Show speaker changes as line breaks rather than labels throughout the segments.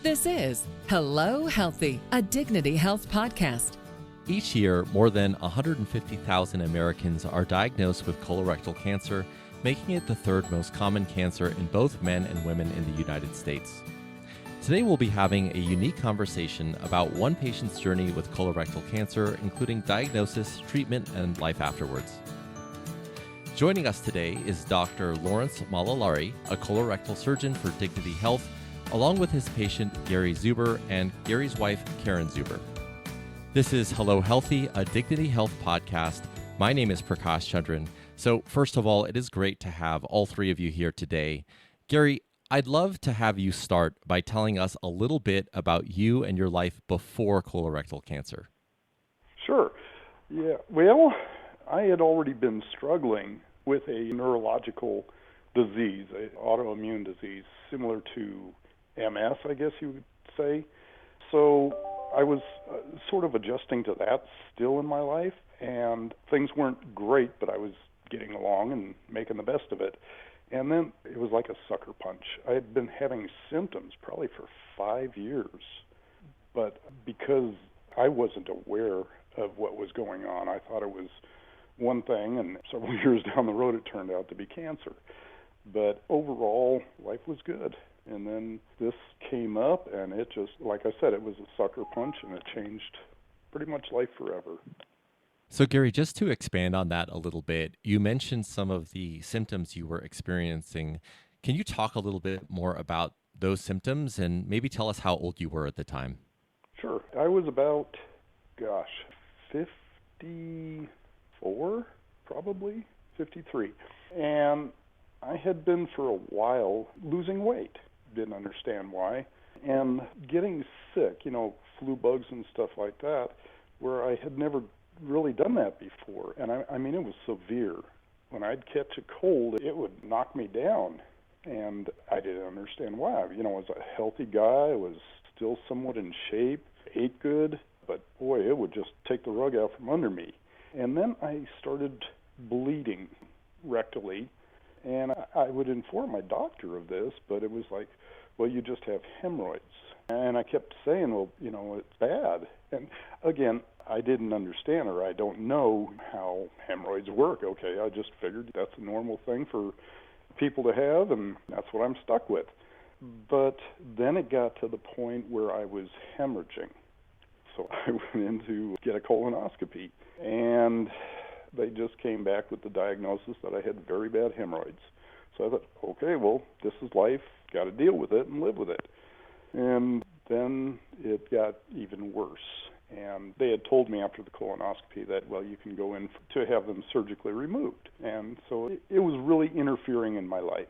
This is Hello Healthy, a Dignity Health podcast.
Each year, more than 150,000 Americans are diagnosed with colorectal cancer, making it the third most common cancer in both men and women in the United States. Today, we'll be having a unique conversation about one patient's journey with colorectal cancer, including diagnosis, treatment, and life afterwards. Joining us today is Dr. Lawrence Malalari, a colorectal surgeon for Dignity Health, along with his patient, Gary Zuber, and Gary's wife, Karen Zuber. This is Hello Healthy, a Dignity Health podcast. My name is Prakash Chandran. So first of all, it is great to have all three of you here today. Gary, I'd love to have you start by telling us a little bit about you and your life before colorectal cancer.
Sure. Yeah. Well, I had already been struggling with a neurological disease, an autoimmune disease, similar to MS, I guess you would say. So I was sort of adjusting to that still in my life, and things weren't great, but I was getting along and making the best of it. And then it was like a sucker punch. I had been having symptoms probably for 5 years, but because I wasn't aware of what was going on, I thought it was one thing, and several years down the road it turned out to be cancer. But overall, life was good. And then this came up, and it just, like I said, it was a sucker punch, and it changed pretty much life forever.
So Gary, just to expand on that a little bit, you mentioned some of the symptoms you were experiencing. Can you talk a little bit more about those symptoms and maybe tell us how old you were at the time?
Sure. I was about, 54, probably, 53. And I had been for a while losing weight. Didn't understand why. And getting sick, flu bugs and stuff like that, where I had never really done that before. And I mean, it was severe. When I'd catch a cold, it would knock me down. And I didn't understand why. I was a healthy guy. I was still somewhat in shape, ate good. But boy, it would just take the rug out from under me. And then I started bleeding rectally. And I would inform my doctor of this, but it was like, well, you just have hemorrhoids. And I kept saying, well, it's bad. And again, I didn't understand, or I don't know how hemorrhoids work. Okay, I just figured that's a normal thing for people to have, and that's what I'm stuck with. But then it got to the point where I was hemorrhaging. So I went in to get a colonoscopy, and they just came back with the diagnosis that I had very bad hemorrhoids. So I thought, okay, well, this is life. Got to deal with it and live with it. And then it got even worse. And they had told me after the colonoscopy that, well, you can go in to have them surgically removed. And so it was really interfering in my life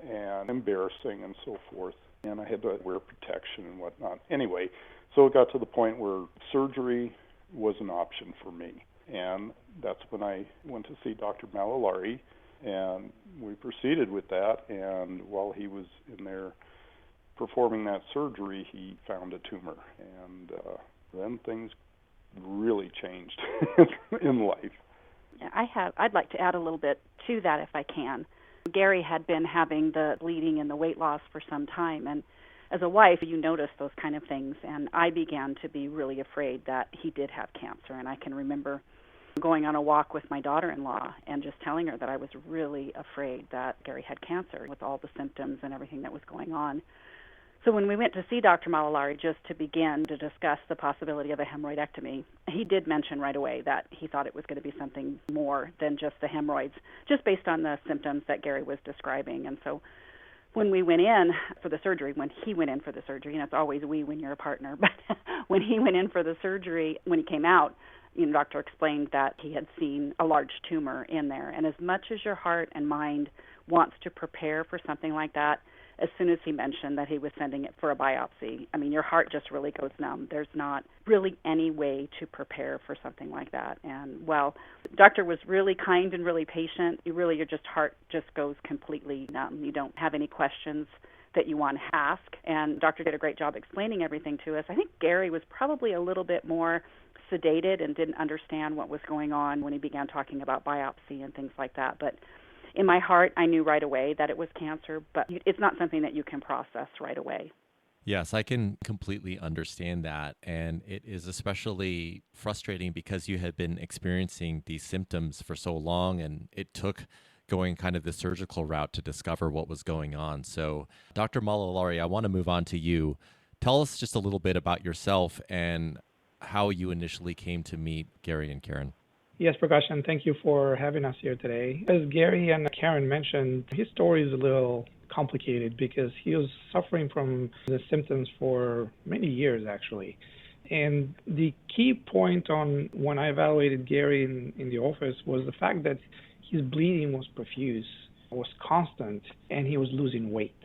and embarrassing and so forth. And I had to wear protection and whatnot. Anyway, so it got to the point where surgery was an option for me. And that's when I went to see Dr. Malalari, and we proceeded with that. And while he was in there performing that surgery, he found a tumor. And then things really changed in life.
I'd like to add a little bit to that if I can. Gary had been having the bleeding and the weight loss for some time, and as a wife, you notice those kind of things, and I began to be really afraid that he did have cancer. And I can remember going on a walk with my daughter-in-law and just telling her that I was really afraid that Gary had cancer with all the symptoms and everything that was going on. So when we went to see Dr. Malalari just to begin to discuss the possibility of a hemorrhoidectomy, he did mention right away that he thought it was going to be something more than just the hemorrhoids, just based on the symptoms that Gary was describing. And so when we went in for the surgery, when he went in for the surgery, and it's always we when you're a partner, but when he went in for the surgery, when he came out, doctor explained that he had seen a large tumor in there. And as much as your heart and mind wants to prepare for something like that, as soon as he mentioned that he was sending it for a biopsy, your heart just really goes numb. There's not really any way to prepare for something like that. And, well, the doctor was really kind and really patient. Your heart just goes completely numb. You don't have any questions that you want to ask. And the doctor did a great job explaining everything to us. I think Gary was probably a little bit more sedated and didn't understand what was going on when he began talking about biopsy and things like that. But in my heart, I knew right away that it was cancer, but it's not something that you can process right away.
Yes, I can completely understand that. And it is especially frustrating because you had been experiencing these symptoms for so long, and it took going kind of the surgical route to discover what was going on. So, Dr. Malalari, I want to move on to you. Tell us just a little bit about yourself and how you initially came to meet Gary and Karen.
Yes, Prakash, and thank you for having us here today. As Gary and Karen mentioned, his story is a little complicated because he was suffering from the symptoms for many years, actually. And the key point on when I evaluated Gary in the office was the fact that his bleeding was profuse, was constant, and he was losing weight.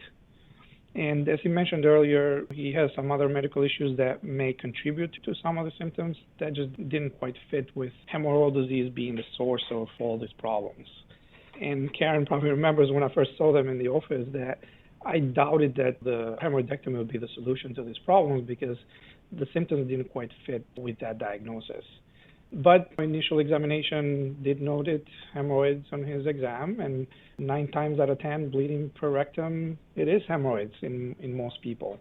And as he mentioned earlier, he has some other medical issues that may contribute to some of the symptoms that just didn't quite fit with hemorrhoidal disease being the source of all these problems. And Karen probably remembers when I first saw them in the office that I doubted that the hemorrhoidectomy would be the solution to these problems because the symptoms didn't quite fit with that diagnosis. But initial examination did noted hemorrhoids on his exam, and 9 times out of 10, bleeding per rectum, it is hemorrhoids in most people.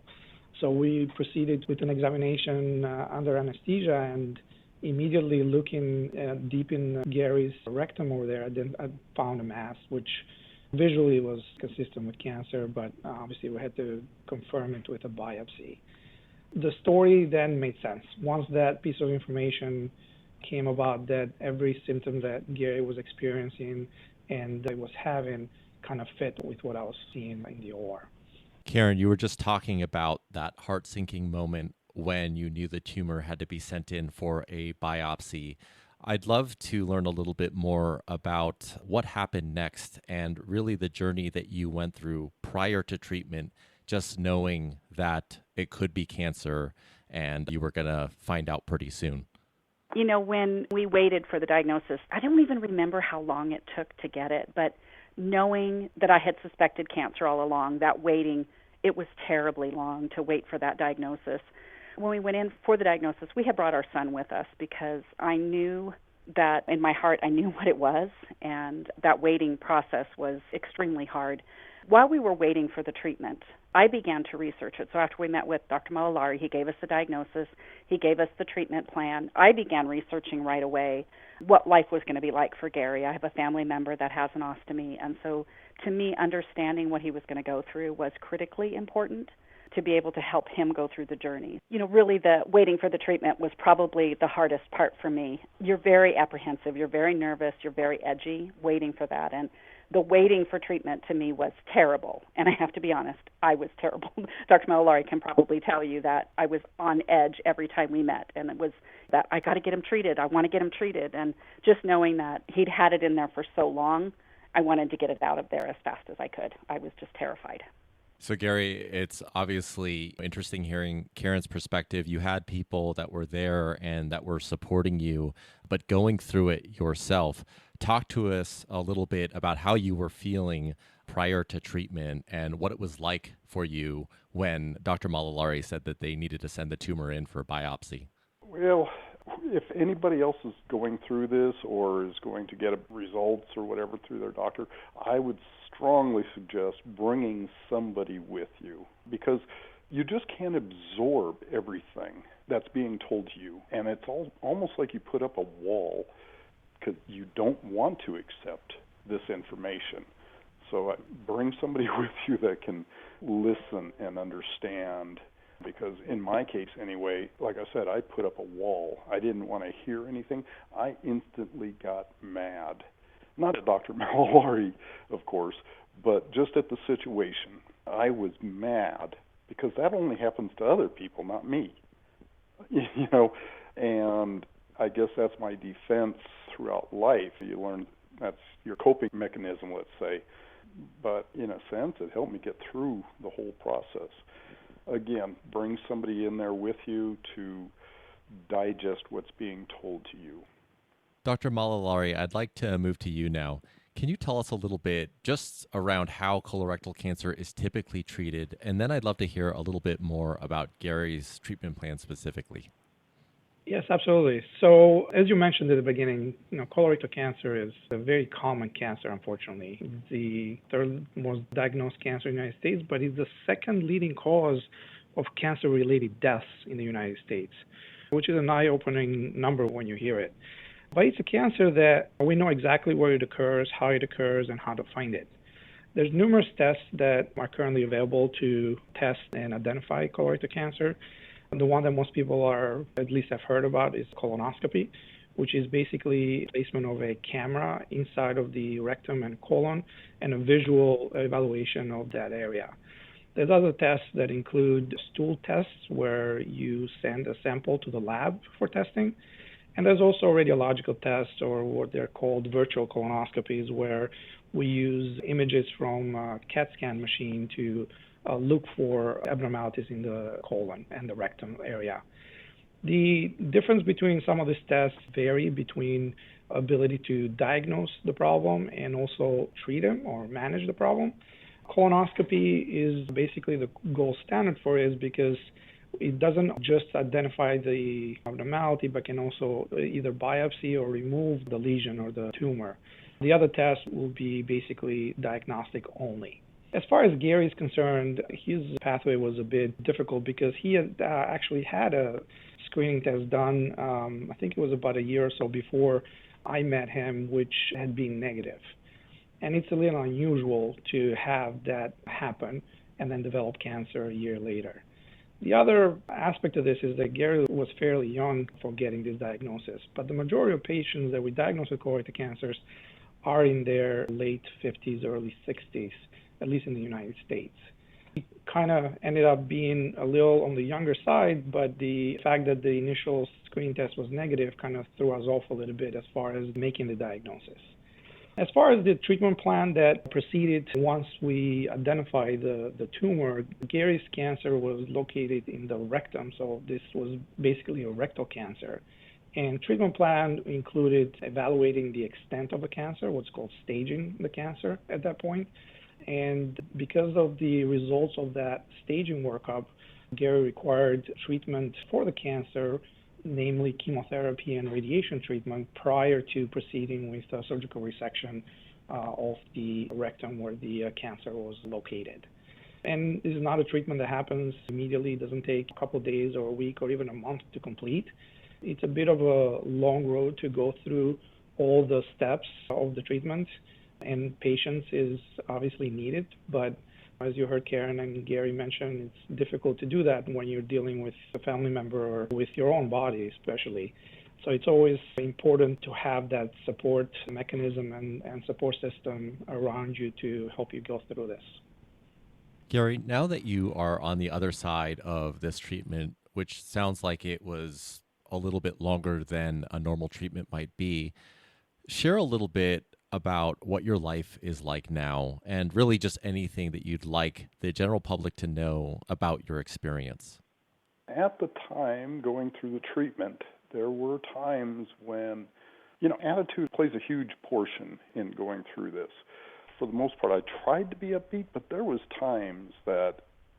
So we proceeded with an examination under anesthesia, and immediately looking deep in Gary's rectum over there, I found a mass, which visually was consistent with cancer, but obviously we had to confirm it with a biopsy. The story then made sense. Once that piece of information came about, that every symptom that Gary was experiencing and was having kind of fit with what I was seeing in the OR.
Karen, you were just talking about that heart sinking moment when you knew the tumor had to be sent in for a biopsy. I'd love to learn a little bit more about what happened next and really the journey that you went through prior to treatment, just knowing that it could be cancer and you were going to find out pretty soon.
You know, when we waited for the diagnosis, I don't even remember how long it took to get it, but knowing that I had suspected cancer all along, that waiting, it was terribly long to wait for that diagnosis. When we went in for the diagnosis, we had brought our son with us because I knew that in my heart I knew what it was, and that waiting process was extremely hard. While we were waiting for the treatment, I began to research it. So after we met with Dr. Malalari, he gave us the diagnosis, he gave us the treatment plan. I began researching right away what life was going to be like for Gary. I have a family member that has an ostomy, and so to me, understanding what he was going to go through was critically important to be able to help him go through the journey. You know, really the waiting for the treatment was probably the hardest part for me. You're very apprehensive, you're very nervous, you're very edgy waiting for that. And the waiting for treatment to me was terrible. And I have to be honest, I was terrible. Dr. Malalari can probably tell you that I was on edge every time we met. And it was that I got to get him treated. I want to get him treated. And just knowing that he'd had it in there for so long, I wanted to get it out of there as fast as I could. I was just terrified.
So, Gary, it's obviously interesting hearing Karen's perspective. You had people that were there and that were supporting you, but going through it yourself. Talk to us a little bit about how you were feeling prior to treatment and what it was like for you when Dr. Malalari said that they needed to send the tumor in for biopsy.
Well, if anybody else is going through this or is going to get results or whatever through their doctor, I would strongly suggest bringing somebody with you, because you just can't absorb everything that's being told to you. And it's almost like you put up a wall because you don't want to accept this information. So bring somebody with you that can listen and understand. Because in my case anyway, like I said, I put up a wall. I didn't want to hear anything. I instantly got mad. Not at Dr. Malalari, of course, but just at the situation. I was mad because that only happens to other people, not me. You know, and I guess that's my defense throughout life. You learn that's your coping mechanism, let's say. But in a sense, it helped me get through the whole process. Again, bring somebody in there with you to digest what's being told to you.
Dr. Malalari, I'd like to move to you now. Can you tell us a little bit just around how colorectal cancer is typically treated? And then I'd love to hear a little bit more about Gary's treatment plan specifically.
Yes, absolutely. So as you mentioned at the beginning, colorectal cancer is a very common cancer, unfortunately. It's the third most diagnosed cancer in the United States, but it's the second leading cause of cancer-related deaths in the United States, which is an eye-opening number when you hear it. But it's a cancer that we know exactly where it occurs, how it occurs, and how to find it. There's numerous tests that are currently available to test and identify colorectal cancer. The one that most people are, at least have heard about, is colonoscopy, which is basically placement of a camera inside of the rectum and colon and a visual evaluation of that area. There's other tests that include stool tests where you send a sample to the lab for testing. And there's also radiological tests, or what they're called virtual colonoscopies, where we use images from a CAT scan machine to look for abnormalities in the colon and the rectum area. The difference between some of these tests vary between ability to diagnose the problem and also treat them or manage the problem. Colonoscopy is basically the gold standard for it because it doesn't just identify the abnormality, but can also either biopsy or remove the lesion or the tumor. The other test will be basically diagnostic only. As far as Gary is concerned, his pathway was a bit difficult because he had actually had a screening test done, I think it was about a year or so before I met him, which had been negative. And it's a little unusual to have that happen and then develop cancer a year later. The other aspect of this is that Gary was fairly young for getting this diagnosis, but the majority of patients that we diagnose with colorectal cancers are in their late 50s, early 60s, at least in the United States. He kind of ended up being a little on the younger side, but the fact that the initial screening test was negative kind of threw us off a little bit as far as making the diagnosis. As far as the treatment plan that proceeded once we identified the tumor, Gary's cancer was located in the rectum, so this was basically a rectal cancer. And treatment plan included evaluating the extent of the cancer, what's called staging the cancer at that point. And because of the results of that staging workup, Gary required treatment for the cancer, namely chemotherapy and radiation treatment, prior to proceeding with surgical resection of the rectum where the cancer was located. And this is not a treatment that happens immediately. It doesn't take a couple of days or a week or even a month to complete. It's a bit of a long road to go through all the steps of the treatment, and patience is obviously needed, but as you heard Karen and Gary mention, it's difficult to do that when you're dealing with a family member or with your own body especially. So it's always important to have that support mechanism and support system around you to help you go through this.
Gary, now that you are on the other side of this treatment, which sounds like it was a little bit longer than a normal treatment might be, share a little bit about what your life is like now, and really just anything that you'd like the general public to know about your experience.
At the time going through the treatment, there were times when, attitude plays a huge portion in going through this. For the most part, I tried to be upbeat, but there was times that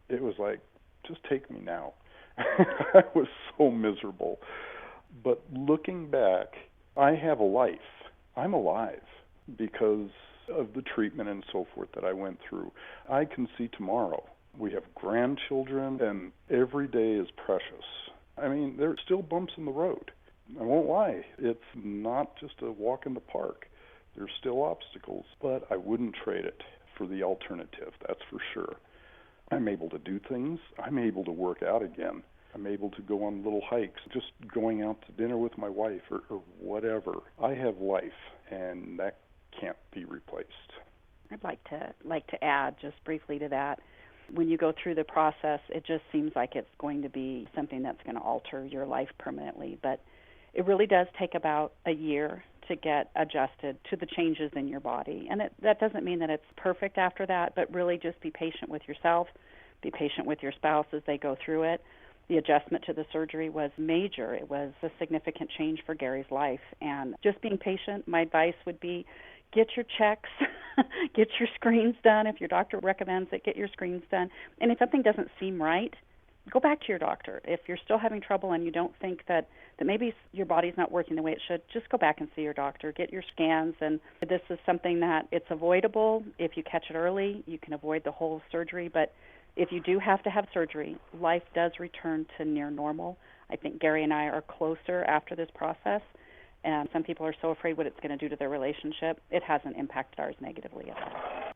it was like, just take me now. I was so miserable. But looking back, I have a life. I'm alive because of the treatment and so forth that I went through. I can see tomorrow. We have grandchildren, and every day is precious. I mean, there are still bumps in the road. I won't lie. It's not just a walk in the park. There's still obstacles, but I wouldn't trade it for the alternative, that's for sure. I'm able to do things. I'm able to work out again. I'm able to go on little hikes, just going out to dinner with my wife or whatever. I have life, and that can't be replaced.
I'd like to add just briefly to that. When you go through the process, it just seems like it's going to be something that's going to alter your life permanently. But it really does take about a year to get adjusted to the changes in your body. And that doesn't mean that it's perfect after that, but really just be patient with yourself, be patient with your spouse as they go through it. The adjustment to the surgery was major. It was a significant change for Gary's life. And just being patient, my advice would be get your checks, get your screens done. If your doctor recommends it, get your screens done. And if something doesn't seem right, go back to your doctor. If you're still having trouble and you don't think that maybe your body's not working the way it should, just go back and see your doctor. Get your scans. And this is something that it's avoidable. If you catch it early, you can avoid the whole surgery. But If you do have to have surgery, life does return to near normal. I think Gary and I are closer after this process, and some people are so afraid what it's going to do to their relationship. It hasn't impacted ours negatively at all.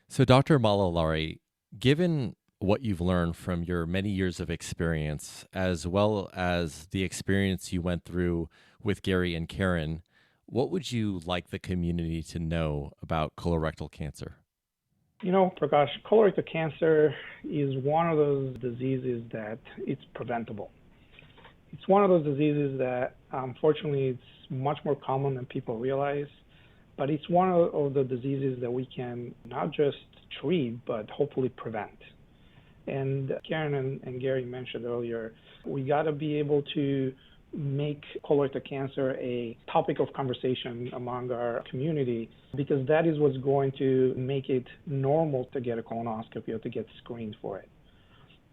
So, Dr. Malalari, given what you've learned from your many years of experience, as well as the experience you went through with Gary and Karen, what would you like the community to know about colorectal cancer?
Prakash, colorectal cancer is one of those diseases that it's preventable. It's one of those diseases that, unfortunately, it's much more common than people realize, but it's one of the diseases that we can not just treat, but hopefully prevent. And Karen and Gary mentioned earlier, we got to be able to make colorectal cancer a topic of conversation among our community, because that is what's going to make it normal to get a colonoscopy or to get screened for it.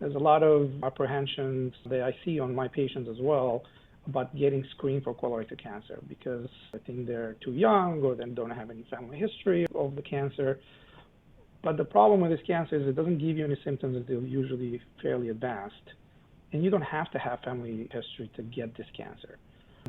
There's a lot of apprehensions that I see on my patients as well about getting screened for colorectal cancer because I think they're too young or they don't have any family history of the cancer. But the problem with this cancer is it doesn't give you any symptoms until usually fairly advanced. And you don't have to have family history to get this cancer.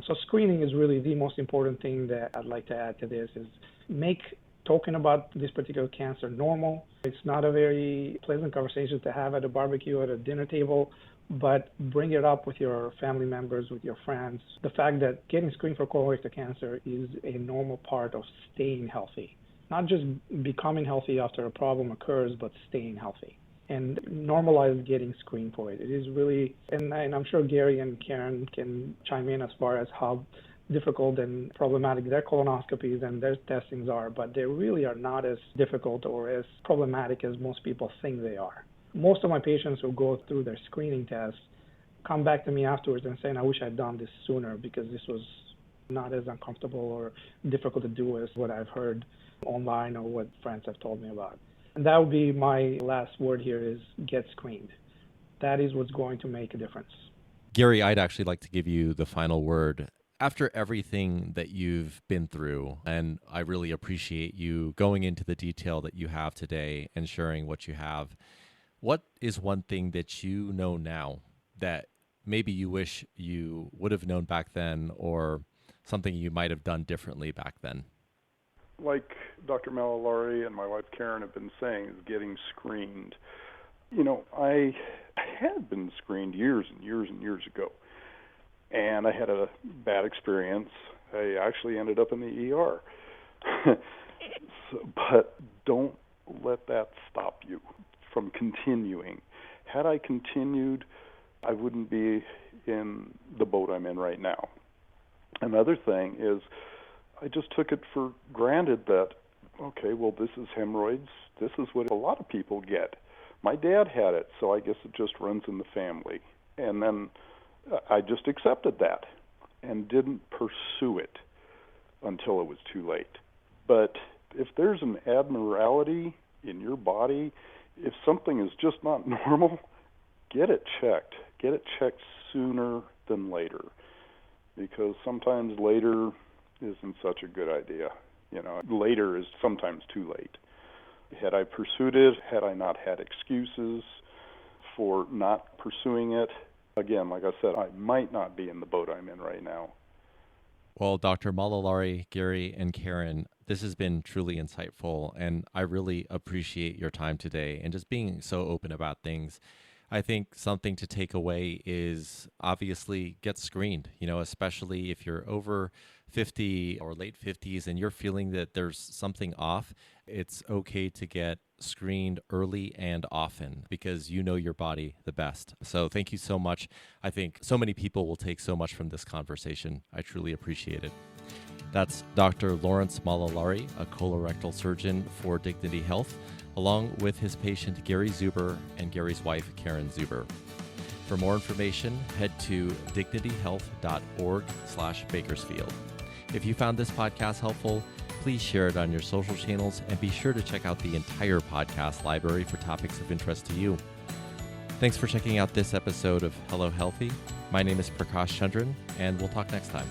So screening is really the most important thing that I'd like to add to this is make talking about this particular cancer normal. It's not a very pleasant conversation to have at a barbecue or at a dinner table, but bring it up with your family members, with your friends. The fact that getting screened for colorectal cancer is a normal part of staying healthy. Not just becoming healthy after a problem occurs, but staying healthy. And normalize getting screened for it. It is really, and I'm sure Gary and Karen can chime in as far as how difficult and problematic their colonoscopies and their testings are, but they really are not as difficult or as problematic as most people think they are. Most of my patients who go through their screening tests come back to me afterwards and saying, I wish I'd done this sooner because this was not as uncomfortable or difficult to do as what I've heard online or what friends have told me about. And that would be my last word here is get screened. That is what's going to make a difference.
Gary, I'd actually like to give you the final word. After everything that you've been through, and I really appreciate you going into the detail that you have today and sharing what you have, what is one thing that you know now that maybe you wish you would have known back then or something you might have done differently back then?
Like Dr. Malalari and my wife Karen have been saying, is getting screened. I had been screened years and years and years ago, and I had a bad experience. I actually ended up in the ER. But don't let that stop you from continuing. Had I continued, I wouldn't be in the boat I'm in right now. Another thing is, I just took it for granted that, okay, well, this is hemorrhoids. This is what a lot of people get. My dad had it, so I guess it just runs in the family. And then I just accepted that and didn't pursue it until it was too late. But if there's an abnormality in your body, if something is just not normal, get it checked. Get it checked sooner than later, because sometimes later isn't such a good idea. Later is sometimes too late. Had I pursued it, had I not had excuses for not pursuing it, again, like I said, I might not be in the boat I'm in right now.
Well, Dr. Malalari, Gary, and Karen, this has been truly insightful, and I really appreciate your time today and just being so open about things. I think something to take away is obviously get screened, especially if you're over 50 or late 50s and you're feeling that there's something off. It's okay to get screened early and often because you know your body the best. So thank you so much. I think so many people will take so much from this conversation. I truly appreciate it. That's Dr. Lawrence Malalari, a colorectal surgeon for Dignity Health, along with his patient Gary Zuber and Gary's wife Karen Zuber. For more information, head to dignityhealth.org/Bakersfield. If you found this podcast helpful, please share it on your social channels and be sure to check out the entire podcast library for topics of interest to you. Thanks for checking out this episode of Hello Healthy. My name is Prakash Chandran, and we'll talk next time.